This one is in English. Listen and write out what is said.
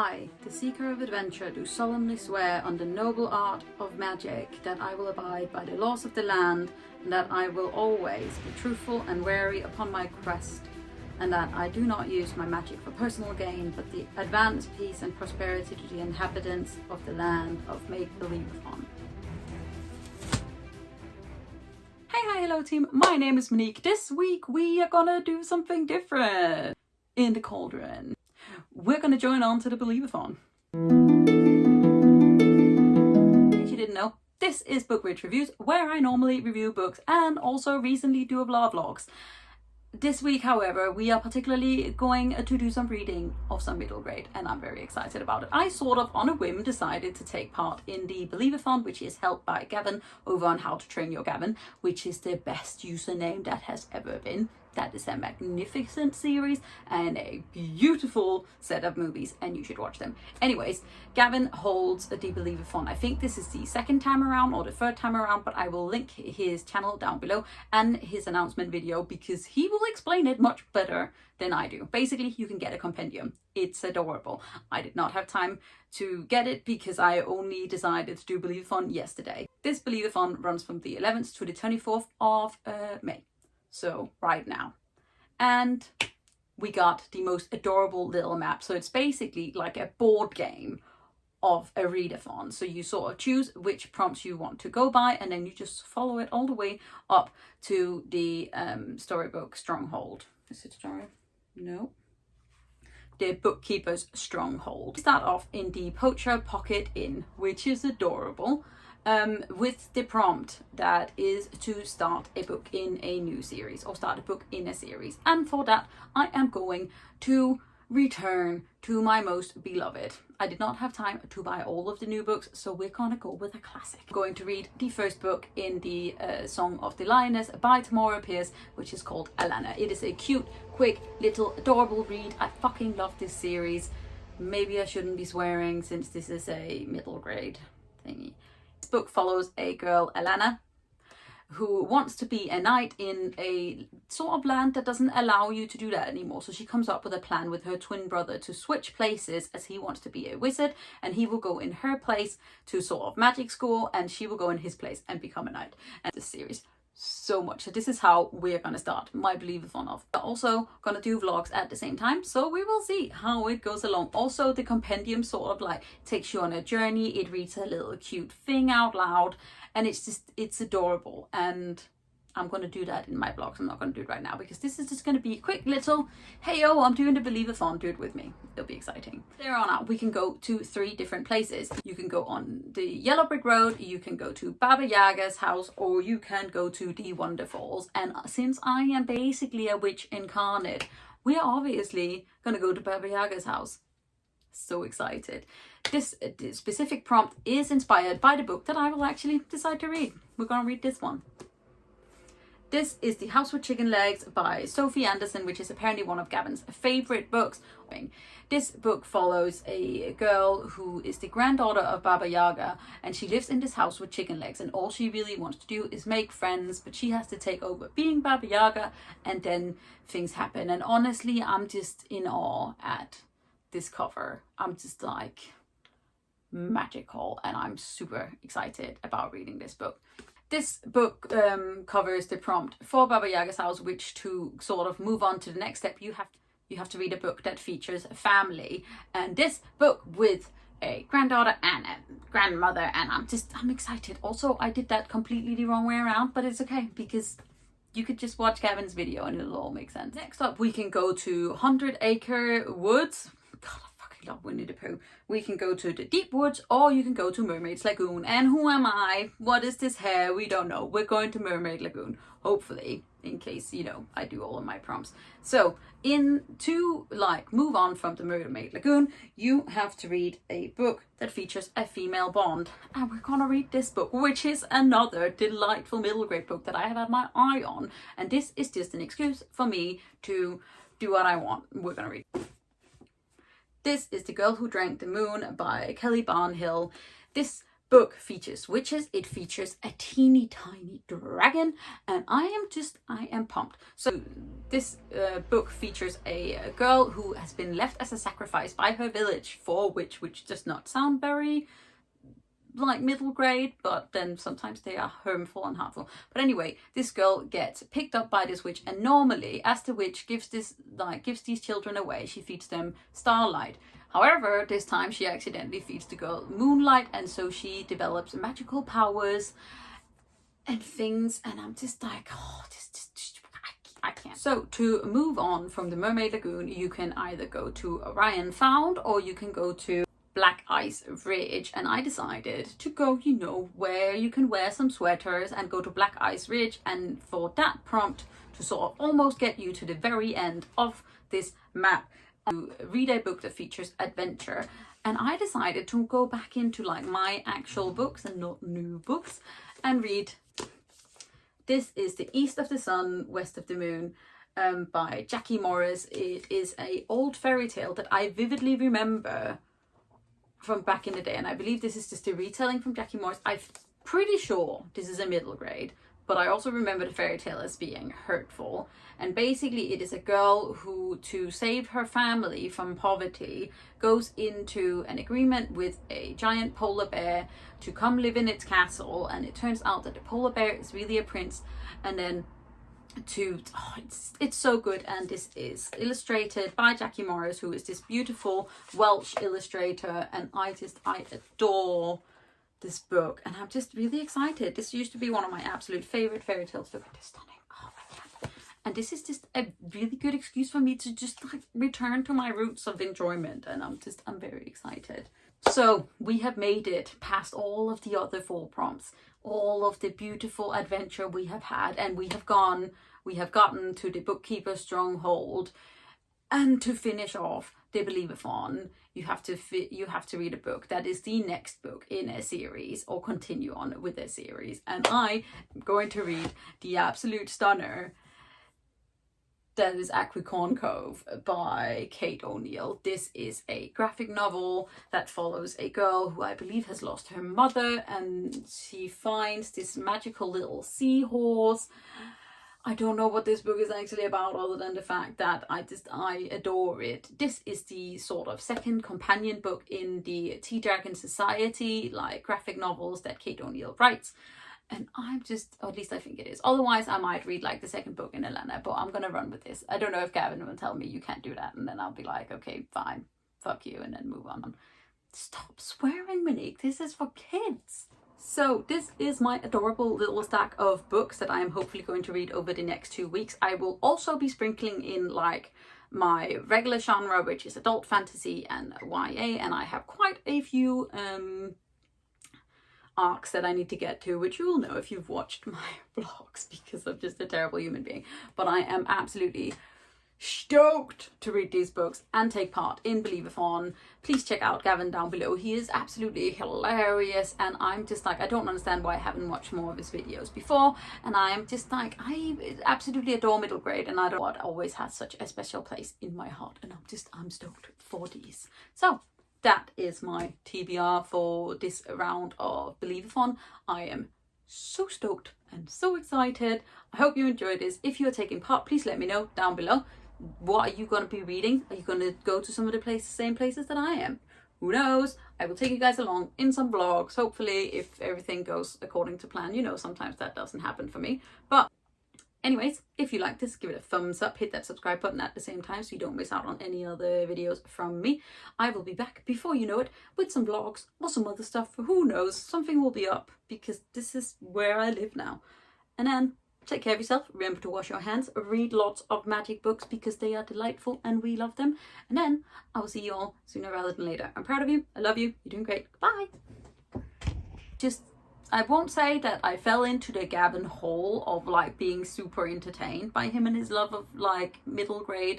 I, the seeker of adventure, do solemnly swear on the noble art of magic that I will abide by the laws of the land, and that I will always be truthful and wary upon my quest, and that I do not use my magic for personal gain, but the advance peace and prosperity to the inhabitants of the land of Believathon. Hey, hi, hello team, my name is Monique. This week we are gonna do something different in the cauldron. We're gonna join on to the Believathon. In case you didn't know, this is Bookwitch Reviews, where I normally review books and also recently do a vlogs. This week, however, we are particularly going to do some reading of some middle grade, and I'm very excited about it. I sort of, on a whim, decided to take part in the Believathon, which is held by Gavin over on How to Train Your Gavin, which is the best username that has ever been. That is a magnificent series and a beautiful set of movies, and you should watch them. Anyways, Gavin holds the Believathon. I think this is the second time around or the third time around, but I will link his channel down below and his announcement video because he will explain it much better than I do. Basically, you can get a compendium. It's adorable. I did not have time to get it because I only decided to do Believathon yesterday. This Believathon runs from the 11th to the 24th of May. So right now. And we got the most adorable little map. So it's basically like a board game of a readathon. So you sort of choose which prompts you want to go by, and then you just follow it all the way up to the storybook Stronghold. Is it story? No. The Bookkeeper's Stronghold. We start off in the Poacher Pocket Inn, which is adorable. With the prompt that is to start a book in a new series or start a book in a series, and for that I am going to return to my most beloved. I did not have time to buy all of the new books, so we're gonna go with a classic. I'm going to read the first book in the Song of the Lioness by Tamora Pierce, which is called Alana. It is a cute, quick, little adorable read. I fucking love this series. Maybe I shouldn't be swearing since this is a middle grade thingy. This book follows a girl, Alana, who wants to be a knight in a sort of land that doesn't allow you to do that anymore. So she comes up with a plan with her twin brother to switch places, as he wants to be a wizard and he will go in her place to sort of magic school, and she will go in his place and become a knight. And this series so much. So this is how we're gonna start my Believathon off. We're also gonna do vlogs at the same time, so we will see how it goes along. Also, the compendium sort of like takes you on a journey. It reads a little cute thing out loud, and it's adorable. And I'm gonna do that in my vlogs. I'm not gonna do it right now because this is just gonna be a quick little, hey yo, I'm doing the Believathon, do it with me. It'll be exciting. There on out, we can go to 3 different places. You can go on the Yellow Brick Road, you can go to Baba Yaga's house, or you can go to the Wonderfalls. And since I am basically a witch incarnate, we are obviously gonna go to Baba Yaga's house. So excited. This specific prompt is inspired by the book that I will actually decide to read. We're gonna read this one. This is The House with Chicken Legs by Sophie Anderson, which is apparently one of Gavin's favorite books. This book follows a girl who is the granddaughter of Baba Yaga, and she lives in this house with chicken legs, and all she really wants to do is make friends, but she has to take over being Baba Yaga, and then things happen. And honestly, I'm just in awe at this cover. I'm just like magical, and I'm super excited about reading this book. This book covers the prompt for Baba Yaga's house, which to sort of move on to the next step, you have to read a book that features a family. And this book with a granddaughter and a grandmother, and I'm excited. Also, I did that completely the wrong way around, but it's okay because you could just watch Gavin's video and it'll all make sense. Next up, we can go to 100 Acre Woods. God, I love Winnie the Pooh. We can go to the Deep Woods, or you can go to Mermaid's Lagoon. And who am I? What is this hair? We don't know. We're going to Mermaid Lagoon, hopefully, in case, you know, I do all of my prompts. So to move on from the Mermaid Lagoon, you have to read a book that features a female bond. And we're gonna read this book, which is another delightful middle grade book that I have had my eye on. And this is just an excuse for me to do what I want. We're gonna read. This is The Girl Who Drank the Moon by Kelly Barnhill. This book features witches. It features a teeny tiny dragon, and I am pumped. So this book features a girl who has been left as a sacrifice by her village for a witch, which does not sound very like middle grade, but then sometimes they are harmful and harmful. But anyway, this girl gets picked up by this witch, and normally as the witch gives these children away, she feeds them starlight. However, this time she accidentally feeds the girl moonlight, and so she develops magical powers and things, and I'm just like, oh, I can't. So to move on from the Mermaid Lagoon, you can either go to Orion Found or you can go to Black Ice Ridge, and I decided to go, you know, where you can wear some sweaters and go to Black Ice Ridge, and for that prompt to sort of almost get you to the very end of this map, to read a book that features adventure. And I decided to go back into like my actual books and not new books and read. This is The East of the Sun, West of the Moon by Jackie Morris. It is an old fairy tale that I vividly remember from back in the day, and I believe this is just a retelling from Jackie Morris. I'm pretty sure this is a middle grade, but I also remember the fairy tale as being hurtful. And basically it is a girl who, to save her family from poverty, goes into an agreement with a giant polar bear to come live in its castle, and it turns out that the polar bear is really a prince. And then it's so good, and this is illustrated by Jackie Morris, who is this beautiful Welsh illustrator, and I adore this book, and I'm just really excited. This used to be one of my absolute favorite fairy tales. Look at this, stunning. Oh my god. And this is just a really good excuse for me to just like return to my roots of enjoyment, and I'm very excited. So we have made it past all of the other 4 prompts, all of the beautiful adventure we have had, and we have gotten to the Bookkeeper's Stronghold. And to finish off the Believathon, you have to read a book that is the next book in a series, or continue on with a series. And I am going to read the absolute stunner that is Aquicorn Cove by Kate O'Neill. This is a graphic novel that follows a girl who I believe has lost her mother, and she finds this magical little seahorse. I don't know what this book is actually about, other than the fact that I adore it. This is the sort of second companion book in the Tea Dragon Society, like graphic novels that Kate O'Neill writes. And I'm just, or at least I think it is. Otherwise, I might read like the second book in Elena, but I'm going to run with this. I don't know if Gavin will tell me you can't do that, and then I'll be like, okay, fine, fuck you, and then move on. Stop swearing, Monique. This is for kids. So this is my adorable little stack of books that I am hopefully going to read over the next 2 weeks. I will also be sprinkling in like my regular genre, which is adult fantasy and YA, and I have quite a few arcs that I need to get to, which you will know if you've watched my vlogs, because I'm just a terrible human being. But I am absolutely stoked to read these books and take part in Believathon. Please check out Gavin down below. He is absolutely hilarious, and I'm just like, I don't understand why I haven't watched more of his videos before. And I'm just like, I absolutely adore middle grade, and I don't know what always has such a special place in my heart, and I'm stoked for these. So that is my TBR for this round of Believathon. I am so stoked and so excited. I hope you enjoyed this. If you are taking part, please let me know down below. What are you going to be reading? Are you going to go to some of the same places that I am? Who knows? I will take you guys along in some vlogs, hopefully, if everything goes according to plan. You know, sometimes that doesn't happen for me. But anyways, if you like this, give it a thumbs up, hit that subscribe button at the same time so you don't miss out on any other videos from me. I will be back before you know it with some vlogs or some other stuff. Who knows? Something will be up, because this is where I live now. And then take care of yourself. Remember to wash your hands. Read lots of magic books, because they are delightful and we love them. And then I will see you all sooner rather than later. I'm proud of you. I love you. You're doing great. Bye. I won't say that I fell into the Gavin hole of like being super entertained by him and his love of like middle grade